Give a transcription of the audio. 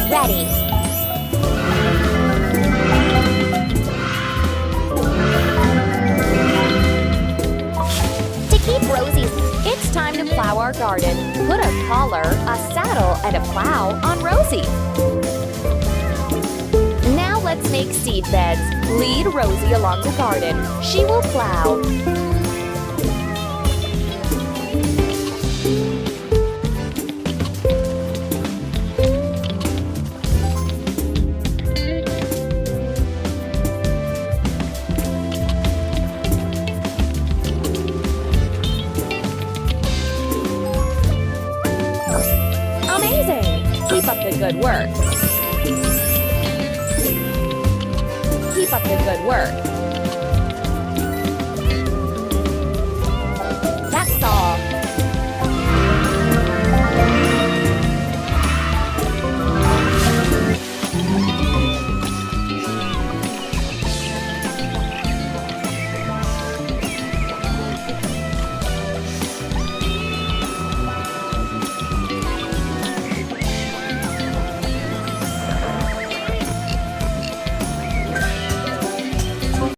ready. To keep Rosie, it's time to plow our garden. Put a collar, a saddle, and a plow on Rosie. Now let's make seed beds. Lead Rosie along the garden. She will plow. Amazing! Keep up the good work. Keep up the good work.